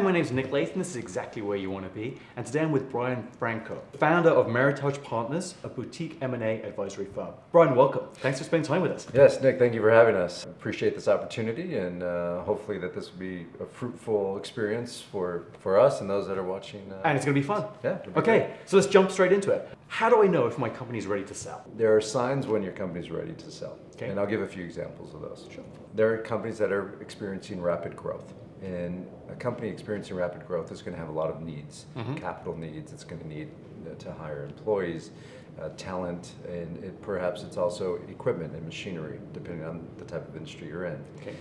my name's Nick Latham. This is exactly where you want to be. And today I'm with Brian Franco, founder of Meritage Partners, a boutique M&A advisory firm. Brian, welcome. Thanks for spending time with us. Yes, Nick, thank you for having us. Appreciate this opportunity, and hopefully that this will be a fruitful experience for us and those that are watching. And it's going to be fun. Yeah. Okay, so let's jump straight into it. How do I know if my company's ready to sell? There are signs when your company's ready to sell. Okay. And I'll give a few examples of those. Sure. There are companies that are experiencing rapid growth. And a company experiencing rapid growth is going to have a lot of needs, capital needs. It's going to need to hire employees, talent, and perhaps it's also equipment and machinery, depending on the type of industry you're in. Okay.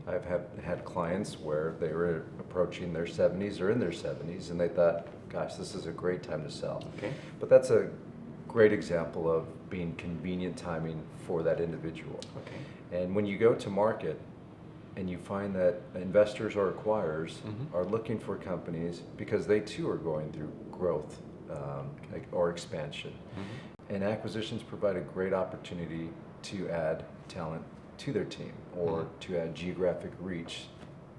I've had clients where they were approaching their 70s or in their 70s, and they thought, gosh, this is a great time to sell. Okay. But that's a great example of being convenient timing for that individual. Okay. And when you go to market, and you find that investors or acquirers are looking for companies because they too are going through growth or expansion. And acquisitions provide a great opportunity to add talent to their team or to add geographic reach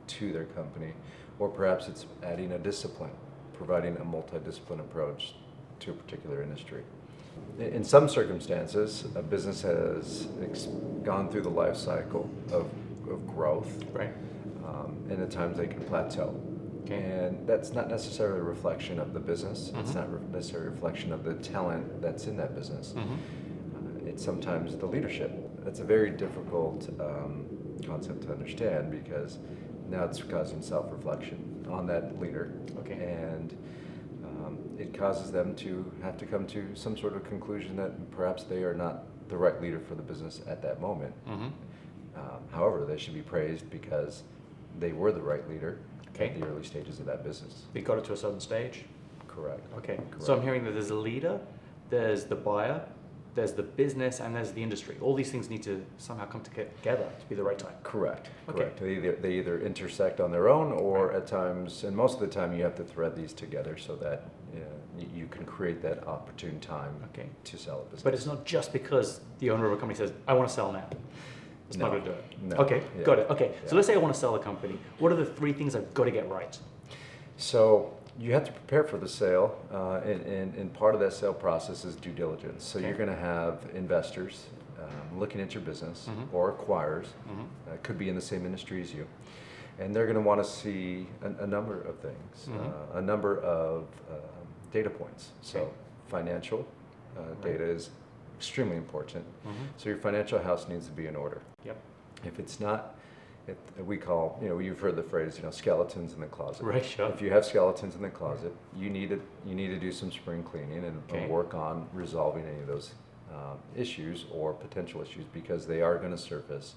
to their company, or perhaps it's adding a discipline, providing a multidiscipline approach to a particular industry. In some circumstances, a business has gone through the life cycle of growth, Right. And at times they can plateau. Okay. And that's not necessarily a reflection of the business. It's not necessarily a reflection of the talent that's in that business. It's sometimes the leadership. That's a very difficult concept to understand because now it's causing self-reflection on that leader. Okay. And it causes them to have to come to some sort of conclusion that perhaps they are not the right leader for the business at that moment. However, they should be praised because they were the right leader at the early stages of that business. We got it to a certain stage? Correct. Okay. Correct. So I'm hearing that there's a leader, there's the buyer, there's the business, and there's the industry. All these things need to somehow come together to be the right time. Correct. Okay. Correct. They either intersect on their own, or at times, and most of the time, you have to thread these together so that you can create that opportune time to sell a business. But it's not just because the owner of a company says, I want to sell now. It's not going to do it. No. Okay, Yeah. got it. Okay, Yeah. so let's say I want to sell a company. What are the three things I've got to get right? So you have to prepare for the sale, and part of that sale process is due diligence. So you're going to have investors looking at your business or acquirers, could be in the same industry as you, and they're going to want to see a number of things, a number of data points. So financial data is extremely important. So your financial house needs to be in order. Yep. If it's not, we call, you've heard the phrase, skeletons in the closet. Right, sure. If you have skeletons in the closet, you need to do some spring cleaning and work on resolving any of those issues or potential issues, because they are going to surface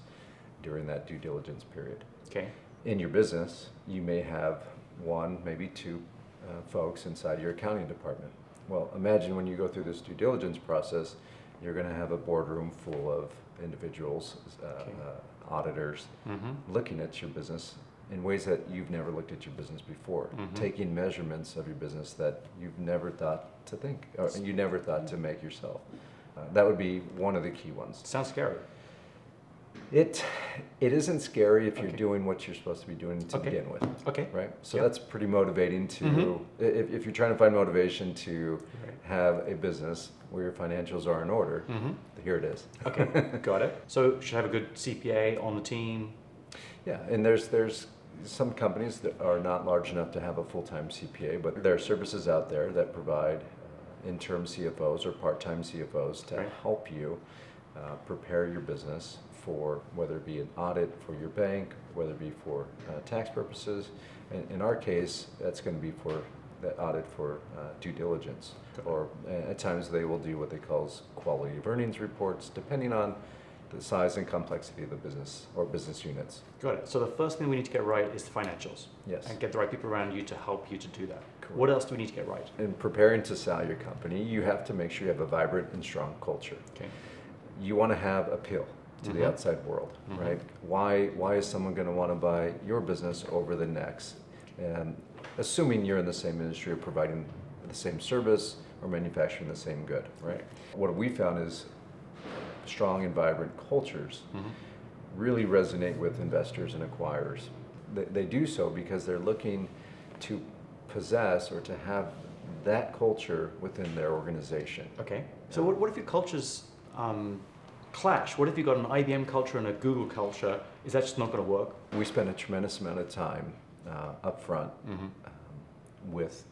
during that due diligence period. Okay. In your business, you may have one, maybe two folks inside your accounting department. Well, imagine when you go through this due diligence process, you're going to have a boardroom full of individuals, auditors, looking at your business in ways that you've never looked at your business before, taking measurements of your business that you've never thought to think, or you never thought to make yourself. That would be one of the key ones. Sounds scary. It isn't scary if you're doing what you're supposed to be doing to begin with. Okay. Right? So that's pretty motivating to, if you're trying to find motivation to have a business where your financials are in order, here it is. Okay, got it. So should have a good CPA on the team. Yeah, and there's some companies that are not large enough to have a full-time CPA, but there are services out there that provide interim CFOs or part-time CFOs to help you prepare your business for whether it be an audit for your bank, whether it be for tax purposes. In our case, that's going to be for that audit for due diligence. Or at times they will do what they call quality of earnings reports, depending on the size and complexity of the business or business units. Got it. So the first thing we need to get right is the financials. Yes. And get the right people around you to help you to do that. Correct. What else do we need to get right? In preparing to sell your company, you have to make sure you have a vibrant and strong culture. Okay. You want to have appeal to the outside world, right? Why is someone going to want to buy your business over the next? And assuming you're in the same industry or providing the same service or manufacturing the same good, right? What we found is strong and vibrant cultures really resonate with investors and acquirers. They do so because they're looking to possess or to have that culture within their organization. Okay. So what if your cultures clash? What if you've got an IBM culture and a Google culture? Is that just not going to work? We spend a tremendous amount of time up front with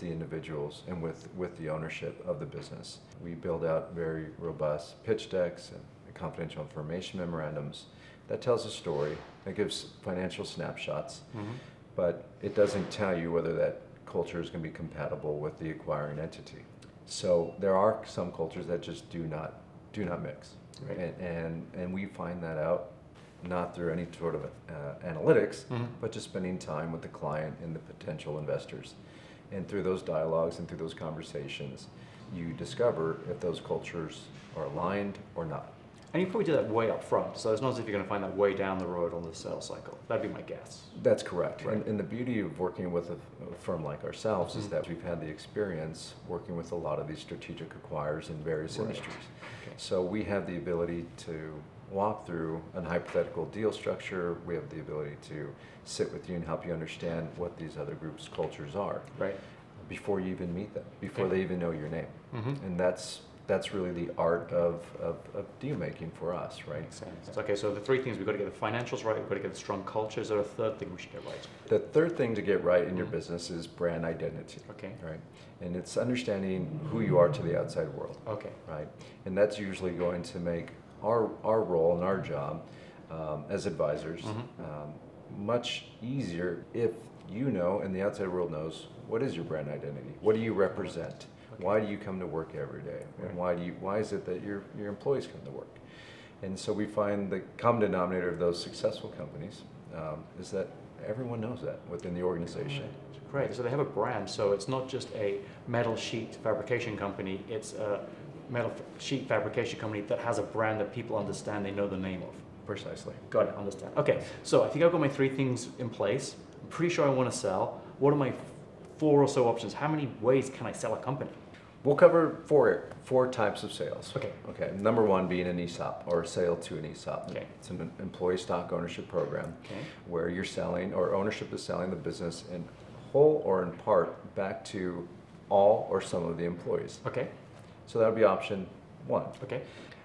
the individuals and with the ownership of the business. We build out very robust pitch decks and confidential information memorandums that tells a story, that gives financial snapshots, but it doesn't tell you whether that culture is going to be compatible with the acquiring entity. So there are some cultures that just do not mix, right. and we find that out not through any sort of analytics, but just spending time with the client and the potential investors. And through those dialogues and through those conversations, you discover if those cultures are aligned or not. And you probably do that way up front, so it's not as if you're going to find that way down the road on the sales cycle. That'd be my guess. That's correct. Right. And the beauty of working with a firm like ourselves is that we've had the experience working with a lot of these strategic acquirers in various industries. Okay. So we have the ability to walk through an hypothetical deal structure. We have the ability to sit with you and help you understand what these other groups' cultures are. Right. Before you even meet them, before Okay. they even know your name. And that's really the art of deal making for us, right? Makes sense. Okay, so the three things: we've got to get the financials right, we've got to get the strong culture. Is there a third thing we should get right? The third thing to get right in your business is brand identity. Okay. Right. And it's understanding who you are to the outside world. Okay. Right. And that's usually going to make our role and our job as advisors much easier if you know and the outside world knows what is your brand identity. What do you represent? Okay. Why do you come to work every day? And why is it that your employees come to work? And so we find the common denominator of those successful companies is that everyone knows that within the organization. Great. So they have a brand. So it's not just a metal sheet fabrication company. It's a metal sheet fabrication company that has a brand that people understand. They know the name of. Precisely. Got it. Understand. Okay. So I think I've got my three things in place. I'm pretty sure I want to sell. What are my 4 or so options? How many ways can I sell a company? We'll cover four types of sales. Okay. Okay. Number one being an ESOP or a sale to an ESOP. Okay. It's an employee stock ownership program Okay. where you're selling or ownership is selling the business in whole or in part back to all or some of the employees. Okay. So that would be option one. Okay.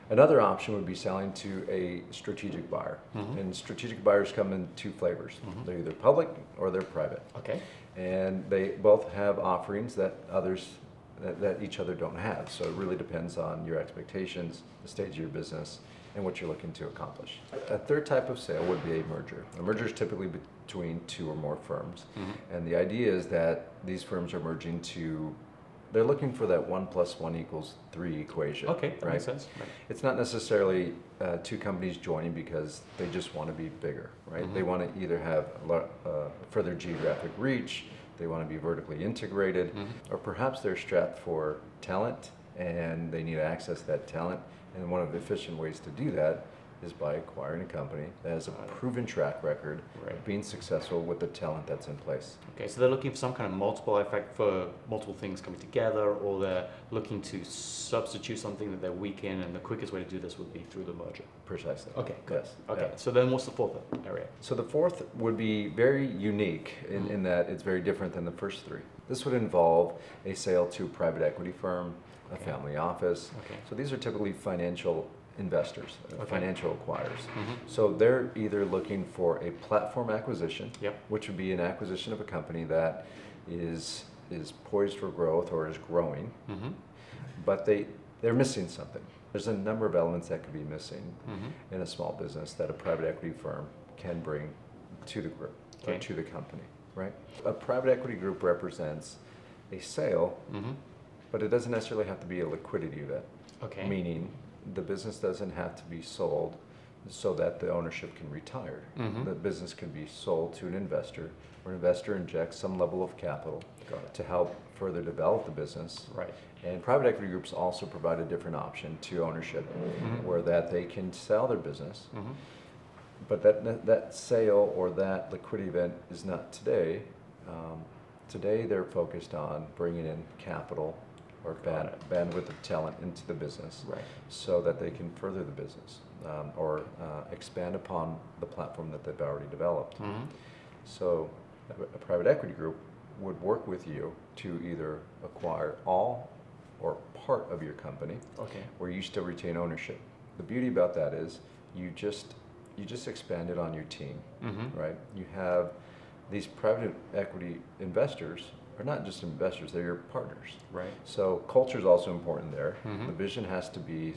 Another option would be selling to a strategic buyer. And strategic buyers come in 2 flavors. They're either public or they're private. Okay. And they both have offerings that each other don't have. So it really depends on your expectations, the stage of your business, and what you're looking to accomplish. A third type of sale would be a merger. A merger is typically between 2 or more firms. And the idea is that these firms are merging they're looking for that 1 + 1 = 3 equation. Okay. That right? makes sense. Right. It's not necessarily 2 companies joining because they just want to be bigger, right? They want to either have further geographic reach, they want to be vertically integrated, or perhaps they're strapped for talent and they need to access that talent. And one of the efficient ways to do that is by acquiring a company that has a proven track record of being successful with the talent that's in place. Okay, so they're looking for some kind of multiple effect for multiple things coming together, or they're looking to substitute something that they're weak in, and the quickest way to do this would be through the merger. Precisely. Okay, good. Yes. Okay, Yeah. so then what's the fourth area? So the fourth would be very unique in that it's very different than the first 3. This would involve a sale to a private equity firm, a family office. Okay. So these are typically financial investors, financial acquirers. Mm-hmm. So they're either looking for a platform acquisition, Yep. which would be an acquisition of a company that is poised for growth or is growing, Mm-hmm. but they're missing something. There's a number of elements that could be missing Mm-hmm. in a small business that a private equity firm can bring to the group or Okay. to the company, right? A private equity group represents a sale, Mm-hmm. but it doesn't necessarily have to be a liquidity event. Okay. Meaning the business doesn't have to be sold so that the ownership can retire. Mhm. The business can be sold to an investor, where an investor injects some level of capital Got it. to help further develop the business. Right. And private equity groups also provide a different option to ownership, where that they can sell their business, Mm-hmm. but that sale or that liquidity event is not today. Today they're focused on bringing in capital or Got it. bandwidth of talent into the business, Right. so that they can further the business or expand upon the platform that they've already developed. Mm-hmm. So a private equity group would work with you to either acquire all or part of your company, Okay. where you still retain ownership. The beauty about that is you just expanded on your team, right? You have these private equity investors are not just investors, they're your partners. Right. So culture is also important there. The vision has to be,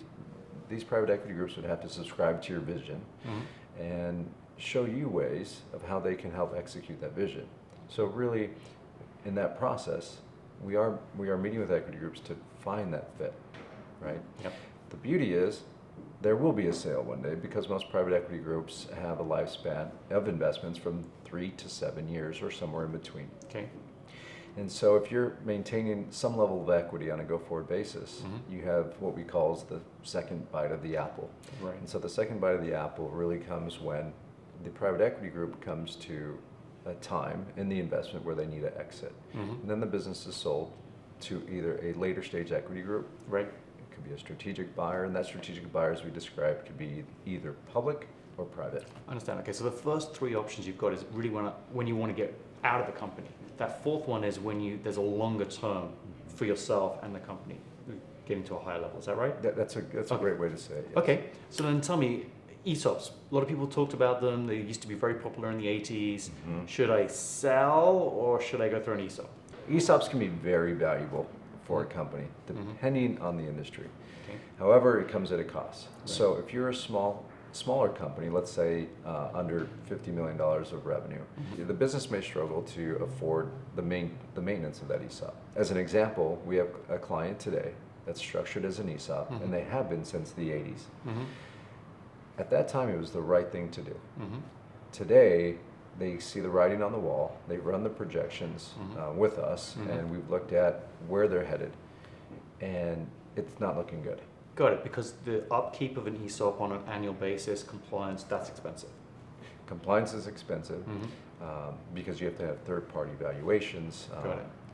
these private equity groups would have to subscribe to your vision and show you ways of how they can help execute that vision. So really, in that process, we are meeting with equity groups to find that fit, right? Yep. The beauty is, there will be a sale one day because most private equity groups have a lifespan of investments from 3 to 7 years or somewhere in between. Okay. And so if you're maintaining some level of equity on a go-forward basis, you have what we call as the second bite of the apple. Right. And so the second bite of the apple really comes when the private equity group comes to a time in the investment where they need to exit. And then the business is sold to either a later stage equity group. Right. It could be a strategic buyer, and that strategic buyer, as we described, could be either public or private. I understand. Okay, so the first three options you've got is really when you want to get out of the company. That fourth one is when there's a longer term for yourself and the company getting to a higher level. Is that right? That's a great way to say it. Yes. Okay, so then tell me, ESOPs. A lot of people talked about them. They used to be very popular in the 80s. Should I sell or should I go through an ESOP? ESOPs can be very valuable for a company, depending on the industry. Okay. However, it comes at a cost. Right. So if you're a smaller company, let's say under $50 million of revenue, the business may struggle to afford the maintenance of that ESOP. As an example, we have a client today that's structured as an ESOP, and they have been since the 80s. At that time, it was the right thing to do. Today, they see the writing on the wall, they run the projections with us, and we've looked at where they're headed, and it's not looking good. Got it, because the upkeep of an ESOP on an annual basis, compliance, that's expensive. Compliance is expensive because you have to have third-party valuations,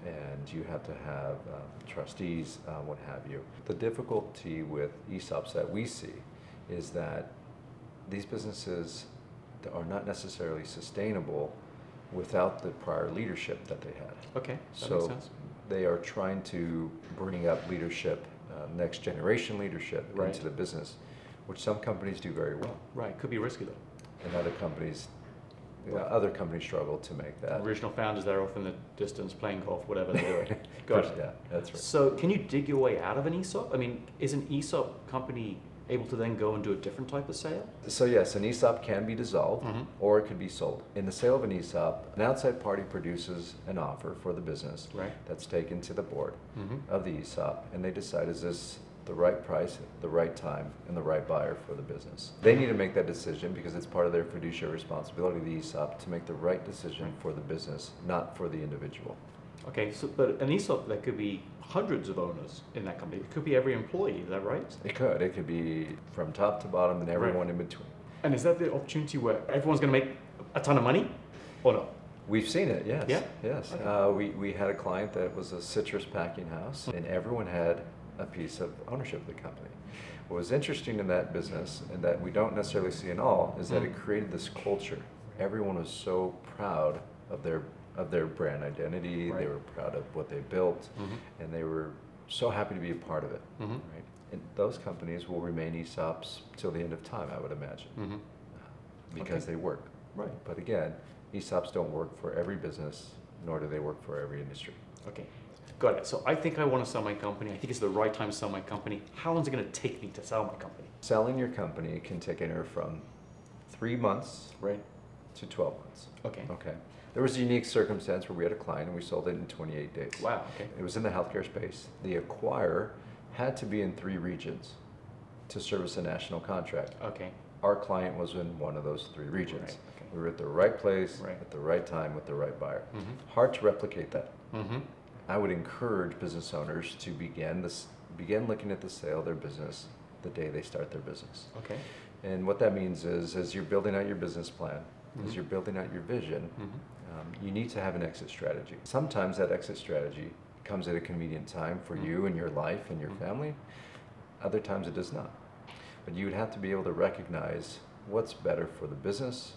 and you have to have trustees, what have you. The difficulty with ESOPs that we see is that these businesses are not necessarily sustainable without the prior leadership that they had. Okay, that so makes sense. They are trying to bring up leadership, next generation leadership into the business, which some companies do very well. Right, could be risky though. And other companies struggle to make that. Original founders, they're off in the distance playing golf, whatever they're doing. Got it. Yeah, that's right. So can you dig your way out of an ESOP? I mean, is an ESOP company able to then go and do a different type of sale? So yes, an ESOP can be dissolved or it could be sold. In the sale of an ESOP, an outside party produces an offer for the business that's taken to the board of the ESOP, and they decide, is this the right price, the right time, and the right buyer for the business? They need to make that decision because it's part of their fiduciary responsibility, the ESOP, to make the right decision for the business, not for the individual. Okay, so but an ESOP, there could be hundreds of owners in that company. It could be every employee, is that right? It could. It could be from top to bottom and everyone in between. And is that the opportunity where everyone's going to make a ton of money or not? We've seen it, yes. Yeah? Yes. Okay. We had a client that was a citrus packing house, and everyone had a piece of ownership of the company. What was interesting in that business, and that we don't necessarily see in all, is that it created this culture. Everyone was so proud of their brand identity. They were proud of what they built, and they were so happy to be a part of it. Right? And those companies will remain ESOPs till the end of time, I would imagine, because they work. Right. But again, ESOPs don't work for every business, nor do they work for every industry. Okay, got it. So I think I want to sell my company. I think it's the right time to sell my company. How long is it going to take me to sell my company? Selling your company can take anywhere from 3 months to 12 months. Okay. Okay. There was a unique circumstance where we had a client and we sold it in 28 days. Wow, okay. It was in the healthcare space. The acquirer had to be in 3 regions to service a national contract. Okay. Our client was in one of those 3 regions. Right, okay. We were at the right place, at the right time, with the right buyer. Hard to replicate that. I would encourage business owners to begin looking at the sale of their business the day they start their business. Okay. And what that means is, as you're building out your business plan, as you're building out your vision, you need to have an exit strategy. Sometimes that exit strategy comes at a convenient time for you and your life and your family. Other times it does not. But you would have to be able to recognize what's better for the business,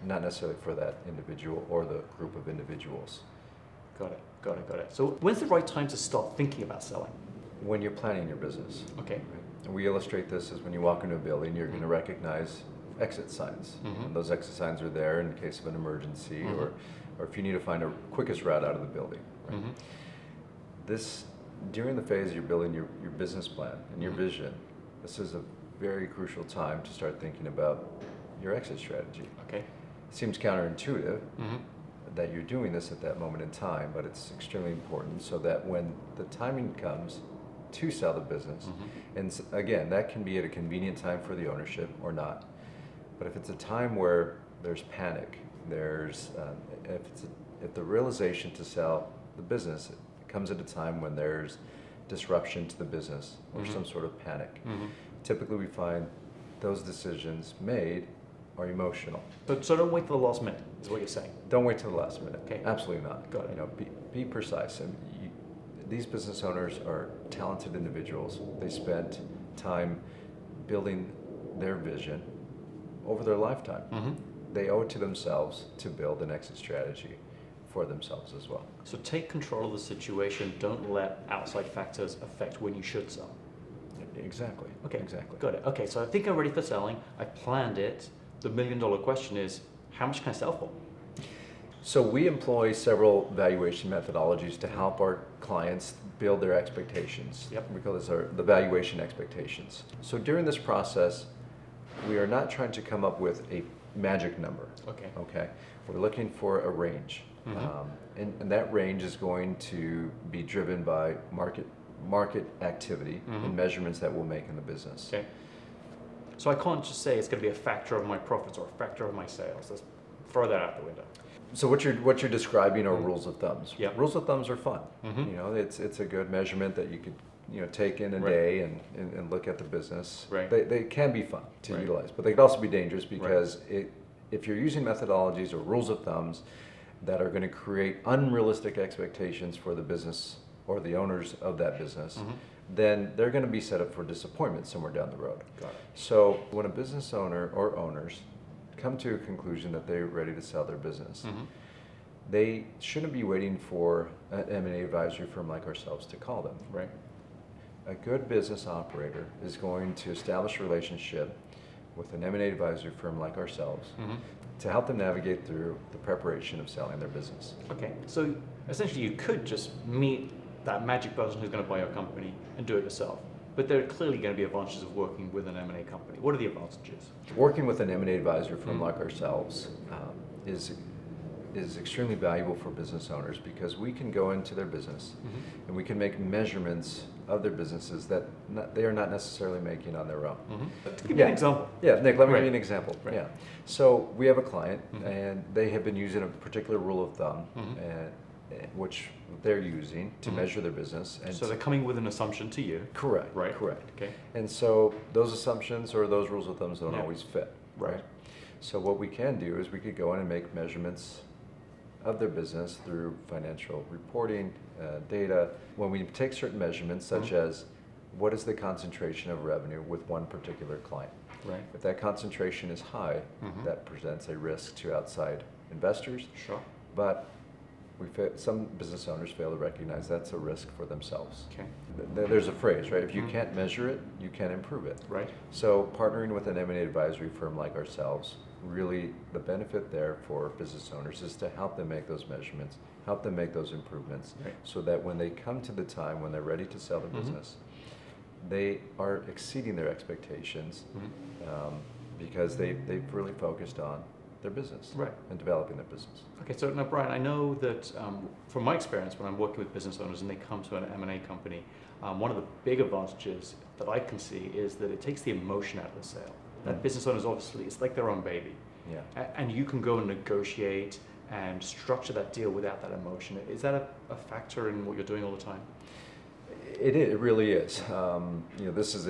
not necessarily for that individual or the group of individuals. Got it. So when's the right time to start thinking about selling? When you're planning your business. Okay. Right? And we illustrate this as when you walk into a building, you're going to recognize exit signs. And those exit signs are there in case of an emergency or if you need to find a quickest route out of the building. Right? This, during the phase you're building your business plan and your vision, this is a very crucial time to start thinking about your exit strategy. Okay. It seems counterintuitive that you're doing this at that moment in time, but it's extremely important so that when the timing comes to sell the business, and again, that can be at a convenient time for the ownership or not, but if it's a time where there's panic, there's if the realization to sell the business comes at a time when there's disruption to the business or some sort of panic, typically we find those decisions made are emotional. So don't wait till the last minute, is what you're saying. Don't wait till the last minute. Okay. Absolutely not. Got it. You know, be precise. And these business owners are talented individuals. They spent time building their vision over their lifetime. They owe it to themselves to build an exit strategy for themselves as well. So take control of the situation. Don't let outside factors affect when you should sell. Exactly. Okay. Exactly. Got it. Okay. So I think I'm ready for selling. I planned it. The $1 million question is, how much can I sell for? So we employ several valuation methodologies to help our clients build their expectations. Yep. We call this the valuation expectations. So during this process, we are not trying to come up with a magic number. Okay. We're looking for a range. And that range is going to be driven by market activity and measurements that we'll make in the business. Okay. So I can't just say it's going to be a factor of my profits or a factor of my sales. Let's throw that out the window. So what you're describing are rules of thumbs. Yep. Rules of thumbs are fun. You know, it's a good measurement that you could take in a day and look at the business. Right. They can be fun to utilize, but they can also be dangerous because if you're using methodologies or rules of thumbs that are going to create unrealistic expectations for the business or the owners of that business, then they're going to be set up for disappointment somewhere down the road. Got it. So when a business owner or owners come to a conclusion that they're ready to sell their business, they shouldn't be waiting for an M&A advisory firm like ourselves to call them. Right. A good business operator is going to establish a relationship with an M&A advisory firm like ourselves to help them navigate through the preparation of selling their business. Okay. So essentially you could just meet that magic person who's going to buy your company and do it yourself. But there are clearly going to be advantages of working with an M&A company. What are the advantages? Working with an M&A advisor firm like ourselves is extremely valuable for business owners because we can go into their business and we can make measurements of their businesses that they are not necessarily making on their own. Give me an example. Yeah, Nick, let me give you an example. Right. Yeah. So we have a client and they have been using a particular rule of thumb which they're using to measure their business. And so they're coming with an assumption to you. Correct. Right. Correct. Okay. And so those assumptions or those rules of thumbs don't Yeah. always fit. Right. So what we can do is we could go in and make measurements of their business through financial reporting, data. When we take certain measurements, such as what is the concentration of revenue with one particular client? Right. If that concentration is high, that presents a risk to outside investors. Sure. But some business owners fail to recognize that's a risk for themselves. Okay. There's a phrase, right? If you can't measure it, you can't improve it. Right. So partnering with an M&A advisory firm like ourselves, really the benefit there for business owners is to help them make those measurements, help them make those improvements, so that when they come to the time when they're ready to sell the business, they are exceeding their expectations because they've really focused on their business and developing their business. Okay, so now Brian, I know that from my experience when I'm working with business owners and they come to an M&A company, one of the big advantages that I can see is that it takes the emotion out of the sale. That business owners obviously, it's like their own baby. Yeah. And you can go and negotiate and structure that deal without that emotion. Is that a factor in what you're doing all the time? It really is. This is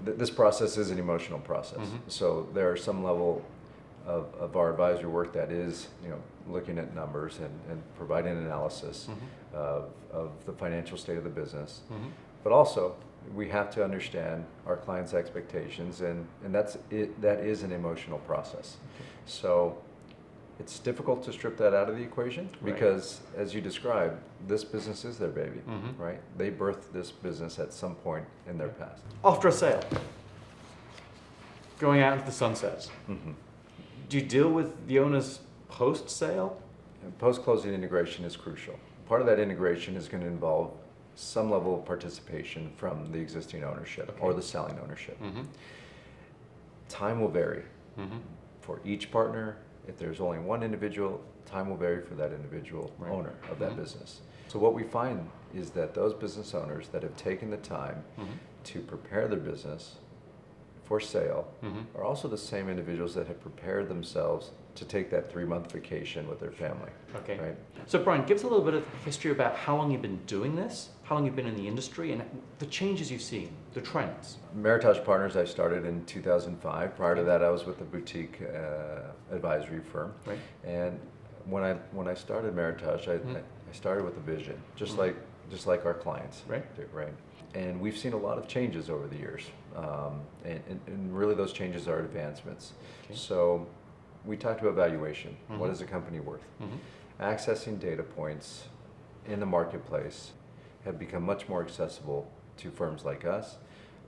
this process is an emotional process. So there are some level of our advisory work that is, looking at numbers and providing an analysis of the financial state of the business. But also, we have to understand our clients' expectations, and that is an emotional process. So It's difficult to strip that out of the equation because, as you described, this business is their baby, right? They birthed this business at some point in their past. After a sale, going out into the sunset, do you deal with the owners post-sale? Post-closing integration is crucial. Part of that integration is going to involve some level of participation from the existing ownership or the selling ownership. Time will vary for each partner. If there's only one individual, time will vary for that individual owner of that business. So what we find is that those business owners that have taken the time to prepare their business for sale are also the same individuals that have prepared themselves to take that 3-month vacation with their family. Okay. Right? So Brian, give us a little bit of history about how long you've been doing this, how long you've been in the industry, and the changes you've seen, the trends. Meritage Partners, I started in 2005. Prior to that, I was with a boutique advisory firm. Right. And when I started Meritage, I started with a vision, just like our clients do, right? And we've seen a lot of changes over the years, and really those changes are advancements. Okay. So we talked about valuation. What is a company worth? Accessing data points in the marketplace have become much more accessible to firms like us,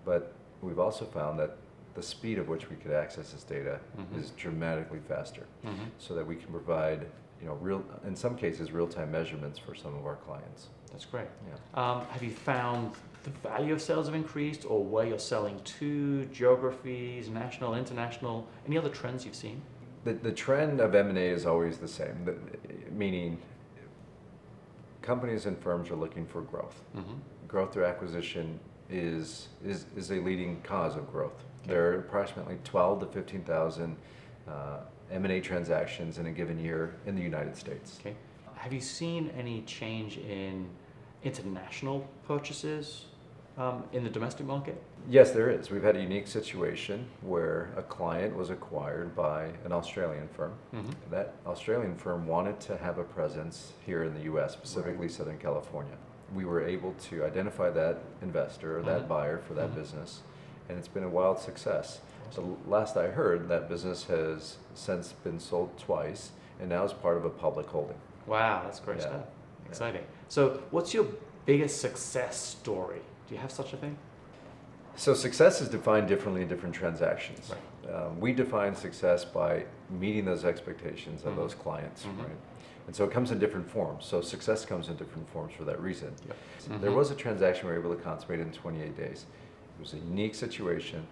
but we've also found that the speed at which we could access this data is dramatically faster, so that we can provide, in some cases, real-time measurements for some of our clients. That's great. Yeah. Have you found the value of sales have increased, or where you're selling to, geographies, national, international, any other trends you've seen? The trend of M&A is always the same, meaning companies and firms are looking for growth. Growth through acquisition is a leading cause of growth. Okay. There are approximately 12 to 15,000 M&A transactions in a given year in the United States. Okay. Have you seen any change in international purchases in the domestic market? Yes, there is. We've had a unique situation where a client was acquired by an Australian firm. That Australian firm wanted to have a presence here in the U.S., specifically Southern California. We were able to identify that investor or that buyer for that business, and it's been a wild success. Awesome. The last I heard, that business has since been sold twice and now is part of a public holding. Wow, that's great stuff. Exciting. So what's your biggest success story? Do you have such a thing? So success is defined differently in different transactions. Right. We define success by meeting those expectations of those clients, right? And so it comes in different forms. So success comes in different forms for that reason. Yep. There was a transaction we were able to consummate in 28 days. It was a unique situation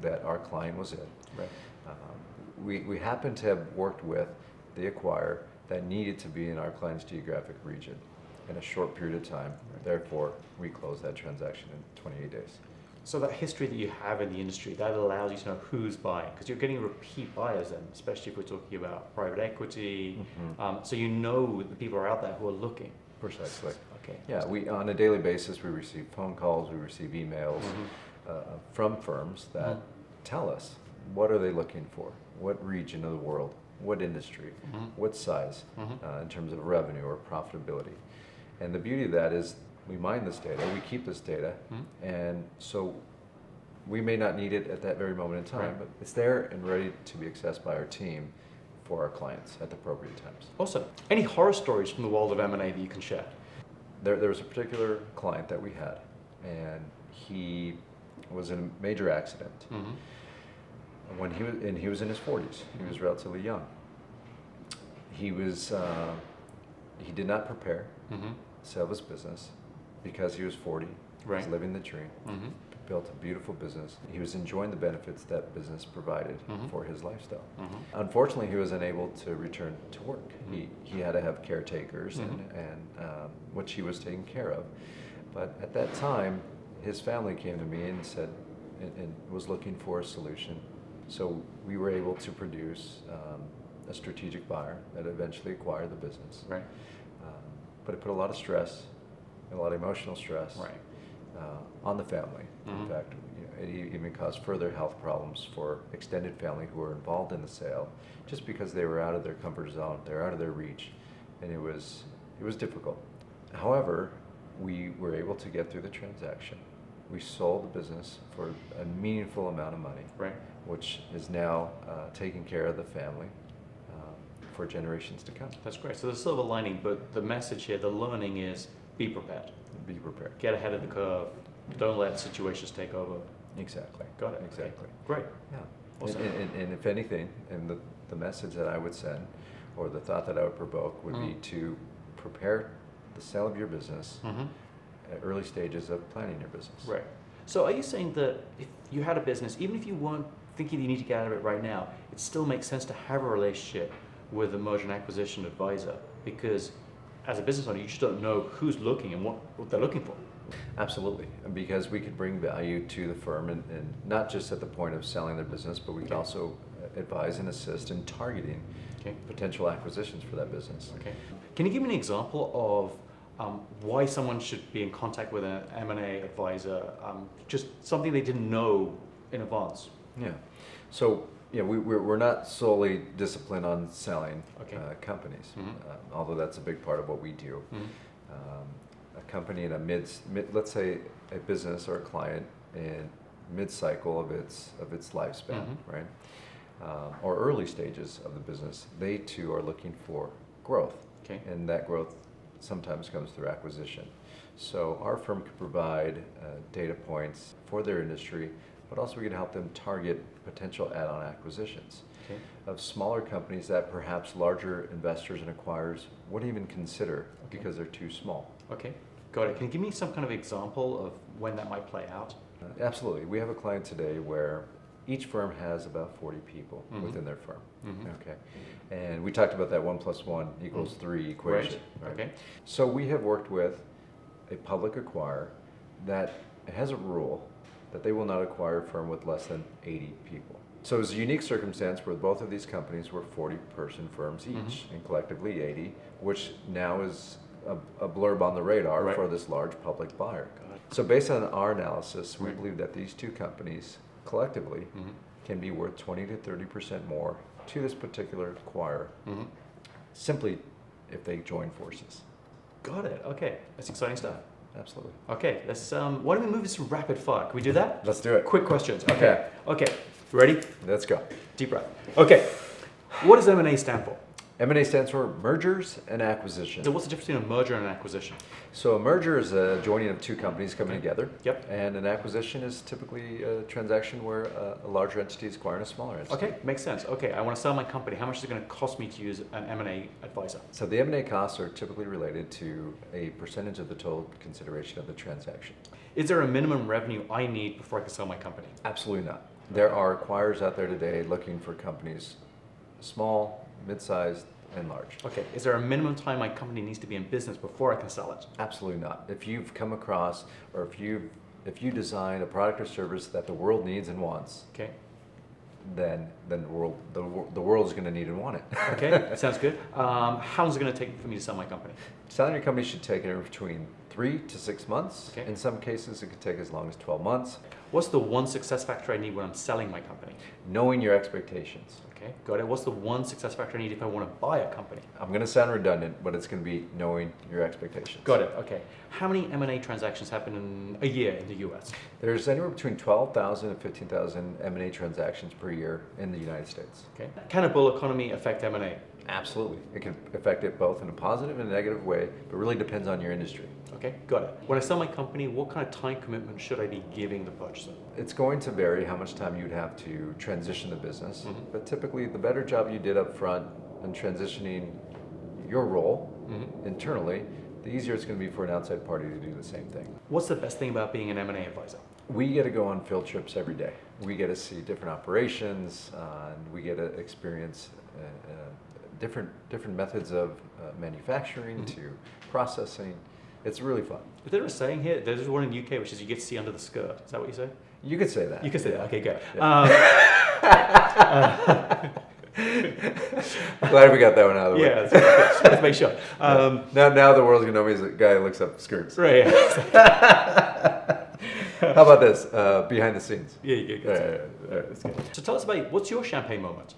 that our client was in. Right. We happened to have worked with the acquirer that needed to be in our client's geographic region in a short period of time. Right. Therefore, we closed that transaction in 28 days. So that history that you have in the industry, that allows you to know who's buying, because you're getting repeat buyers then, especially if we're talking about private equity. So you know the people are out there who are looking. Precisely. Okay. Yeah, we on a daily basis we receive phone calls, we receive emails from firms that tell us what are they looking for, what region of the world, what industry, what size in terms of revenue or profitability. And the beauty of that is we mine this data, we keep this data, and so we may not need it at that very moment in time, but it's there and ready to be accessed by our team for our clients at the appropriate times. Awesome. Any horror stories from the world of M&A that you can share? There was a particular client that we had, and he was in a major accident. When he was in his 40s, he was relatively young. He did not prepare to sell his business because he was 40. He was living the dream. Built a beautiful business. He was enjoying the benefits that business provided for his lifestyle. Unfortunately, he was unable to return to work. He had to have caretakers and which he was taking care of. But at that time, his family came to me and said, and was looking for a solution. So we were able to produce a strategic buyer that eventually acquired the business. Right. But it put a lot of stress, and a lot of emotional stress on the family. In fact, it even caused further health problems for extended family who were involved in the sale, just because they were out of their comfort zone, they were out of their reach, and it was difficult. However, we were able to get through the transaction. We sold the business for a meaningful amount of money, which is now taking care of the family. for generations to come. That's great. So there's a silver lining, but the message here, the learning is be prepared. Be prepared. Get ahead of the curve. Don't let situations take over. Exactly. Got it. Exactly. Okay. Great. Yeah. Awesome. And if anything, and the message that I would send, or the thought that I would provoke, would be to prepare the sale of your business at early stages of planning your business. Right. So are you saying that if you had a business, even if you weren't thinking you need to get out of it right now, it still makes sense to have a relationship with a merger and acquisition advisor? Because as a business owner, you just don't know who's looking and what they're looking for. Absolutely, because we could bring value to the firm, and not just at the point of selling their business, but we could also advise and assist in targeting potential acquisitions for that business. Okay. Can you give me an example of why someone should be in contact with an M&A advisor? Just something they didn't know in advance. Yeah. So we're not solely disciplined on selling companies, although that's a big part of what we do. A company in a let's say a business or a client in mid-cycle of its lifespan, right? Or early stages of the business, they too are looking for growth, and that growth sometimes comes through acquisition. So our firm can provide data points for their industry, but also we can help them target potential add-on acquisitions of smaller companies that perhaps larger investors and acquirers wouldn't even consider because they're too small. Okay, got it. Can you give me some kind of example of when that might play out? Absolutely. We have a client today where each firm has about 40 people within their firm. Okay, and we talked about that 1 + 1 = 3 equation. Right. Okay. So we have worked with a public acquirer that has a rule that they will not acquire a firm with less than 80 people. So it was a unique circumstance where both of these companies were 40-person firms each, and collectively 80, which now is a blurb on the radar for this large public buyer. So based on our analysis, we believe that these two companies collectively can be worth 20 to 30% more to this particular acquirer, simply if they join forces. Got it. Okay, that's exciting stuff. Absolutely. Okay, let's. Why don't we move this to rapid fire? Can we do that? Let's do it. Quick questions. Okay. Ready? Let's go. Deep breath. Okay. What does M&A stand for? M&A stands for mergers and acquisitions. So what's the difference between a merger and an acquisition? So a merger is a joining of two companies coming together. Yep. And an acquisition is typically a transaction where a larger entity is acquiring a smaller entity. Okay, makes sense. Okay, I want to sell my company. How much is it going to cost me to use an M&A advisor? So the M&A costs are typically related to a percentage of the total consideration of the transaction. Is there a minimum revenue I need before I can sell my company? Absolutely not. There are acquirers out there today looking for companies small, mid-sized, and large. Okay, is there a minimum time my company needs to be in business before I can sell it? Absolutely not. If you've come across, or if you design a product or service that the world needs and wants, then the world is going to need and want it. Okay, that sounds good. How long is it going to take for me to sell my company? Selling your company should take anywhere between 3 to 6 months. Okay. In some cases, it could take as long as 12 months. What's the one success factor I need when I'm selling my company? Knowing your expectations. Okay, got it. What's the one success factor I need if I want to buy a company? I'm going to sound redundant, but it's going to be knowing your expectations. Got it. Okay. How many M&A transactions happen in a year in the U.S.? There's anywhere between 12,000 and 15,000 M&A transactions per year in the United States. Okay. Can a bull economy affect M&A? Absolutely. It can affect it both in a positive and a negative way, but really depends on your industry. Okay, got it. When I sell my company, what kind of time commitment should I be giving the purchaser? It's going to vary how much time you'd have to transition the business, but typically the better job you did up front in transitioning your role internally, the easier it's going to be for an outside party to do the same thing. What's the best thing about being an M&A advisor? We get to go on field trips every day. We get to see different operations, and we get to experience different methods of manufacturing to processing. It's really fun. Is there a saying here? There's one in the UK which is you get to see under the skirt. Is that what you say? You could say that. You could say that. Okay, good. Yeah. Glad we got that one out of the way. Yeah, that's good. Just wanted to make sure. Now the world's going to know me as a guy who looks up skirts. Right. Yeah. How about this? Behind the scenes. Yeah, you get good. That's good. So tell us about what's your champagne moment?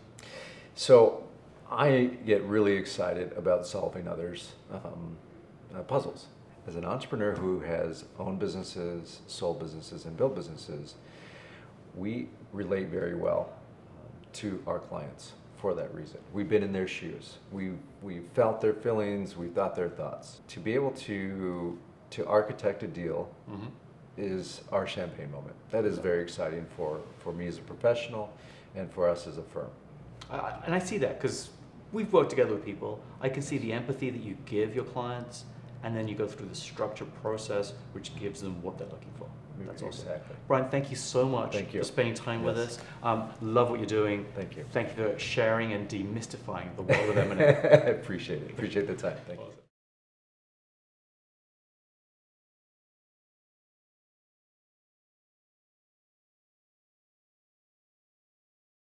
So I get really excited about solving others' puzzles. As an entrepreneur who has owned businesses, sold businesses, and built businesses, we relate very well to our clients for that reason. We've been in their shoes. We felt their feelings. We thought their thoughts. To be able to architect a deal is our champagne moment. That is very exciting for me as a professional and for us as a firm. And I see that because we've worked together with people. I can see the empathy that you give your clients, and then you go through the structured process which gives them what they're looking for. That's awesome. Exactly. Brian, thank you so much for spending time with us. Love what you're doing. Thank you. Thank you for sharing and demystifying the world of M&A. I appreciate it. Appreciate the time. Thank you.